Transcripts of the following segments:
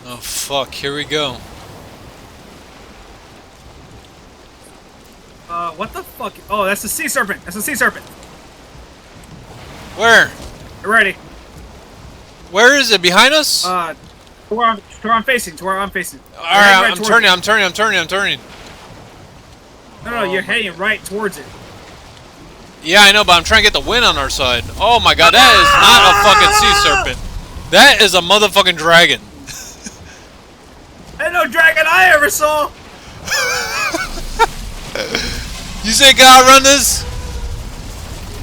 Oh fuck, here we go. What the fuck? Oh, that's the sea serpent. That's the sea serpent. Where? You ready? Where is it? Behind us? To where I'm facing. To where I'm facing. Alright, I'm turning. No, you're heading right towards it. Yeah, I know, but I'm trying to get the wind on our side. Oh my god, that is not a fucking sea serpent. That is a motherfucking dragon. Ain't no dragon I ever saw. You say God run this?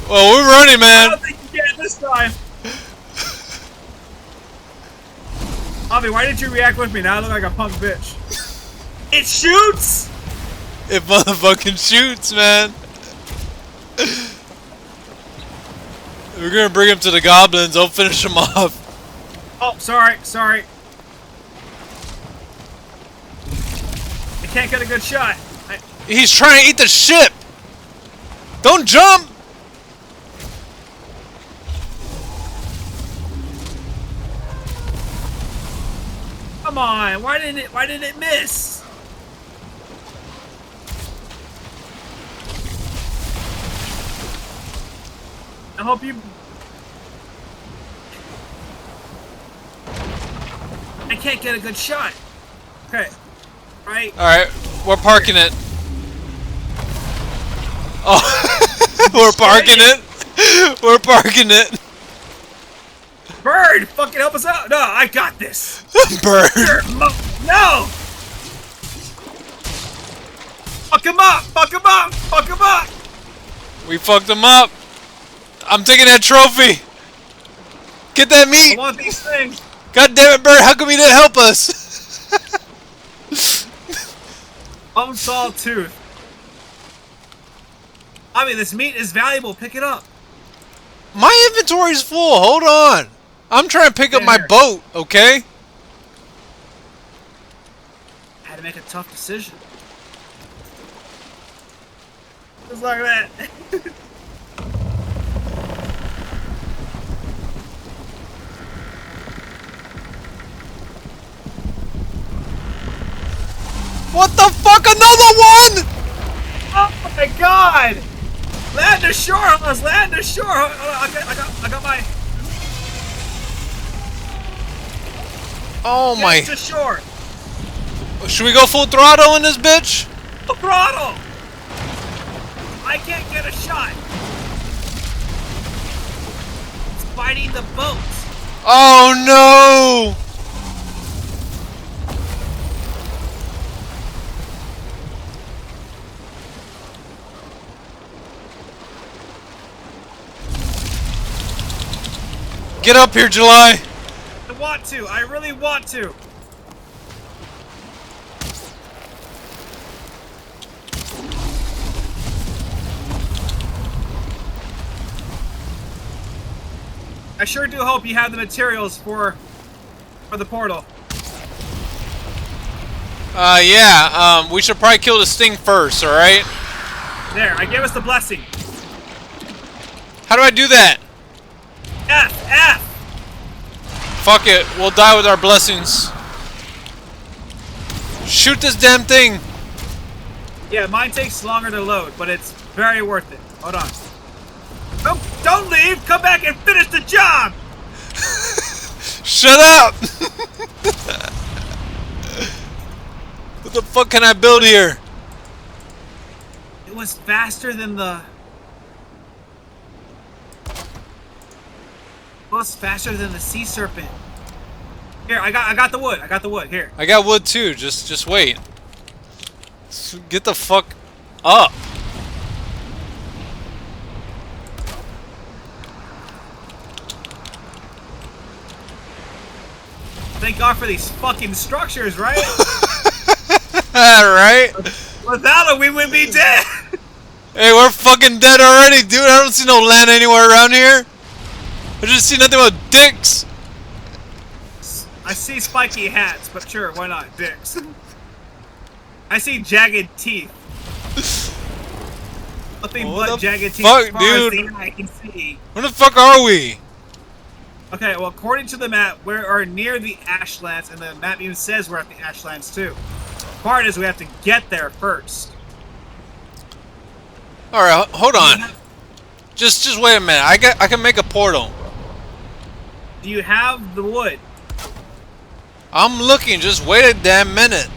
Well, we're running, I man. don't think you can this time. Avi, why did you react with me? Now I look like a punk bitch. It shoots! It motherfucking shoots, man. We're gonna bring him to the goblins. I'll finish him off. Oh, sorry. I can't get a good shot. He's trying to eat the ship. Don't jump. Come on, why didn't it miss? I hope you... I can't get a good shot. Okay. Right. Alright, we're parking it. Oh, we're parking it. We're parking it. Bird, fucking help us out. No, I got this. Bird. No. Fuck him up. We fucked him up. I'm taking that trophy. Get that meat. I want these things. God damn it, Bird. How come you didn't help us? Unsolved tooth. I mean, this meat is valuable. Pick it up. My inventory's full. Hold on. I'm trying to pick up my boat, okay? I had to make a tough decision. Just like that. What the fuck? Another one? Oh my god! Land ashore, Hollis! Land ashore! I got my... Oh my... Get to shore! Should we go full throttle in this bitch? Full throttle! I can't get a shot! It's fighting the boat! Oh no! Get up here, July! I really want to! I sure do hope you have the materials for the portal. Yeah, we should probably kill this thing first, alright? There, I gave us the blessing. How do I do that? F! Fuck it, we'll die with our blessings. Shoot this damn thing! Yeah, mine takes longer to load, but it's very worth it. Hold on. Don't leave! Come back and finish the job! Shut up! What the fuck can I build here? It was faster than the... It was faster than the sea serpent. Here, I got the wood. I got the wood. Here. I got wood too. Just wait. Get the fuck up. Thank God for these fucking structures, right? Right? Without them, we would be dead. Hey, we're fucking dead already, dude. I don't see no land anywhere around here. I just see nothing but dicks. I see spiky hats, but sure, why not? Dicks. I see jagged teeth. Nothing but jagged teeth fuck, as far dude? as the eye can see. Where the fuck are we? Okay, well, according to the map, we are near the Ashlands, and the map even says we're at the Ashlands too. The part is we have to get there first. All right, hold on. Just wait a minute. I can make a portal. Do you have the wood? I'm looking. Just wait a damn minute.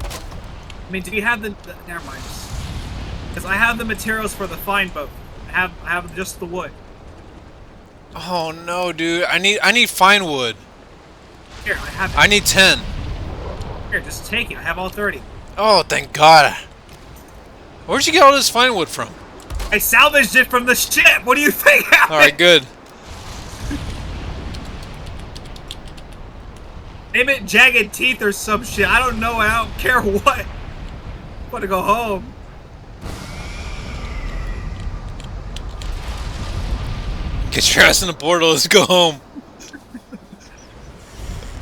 I mean, do you have the never mind. Because I have the materials for the fine boat. I have just the wood. Oh no, dude. I need fine wood. Here, I have it. I need 10. Here, just take it. I have all 30. Oh, thank God. Where'd you get all this fine wood from? I salvaged it from the ship. What do you think happened? All right, good. Name it Jagged Teeth or some shit. I don't know. I don't care what. I want to go home. Get your ass in the portal. Let's go home.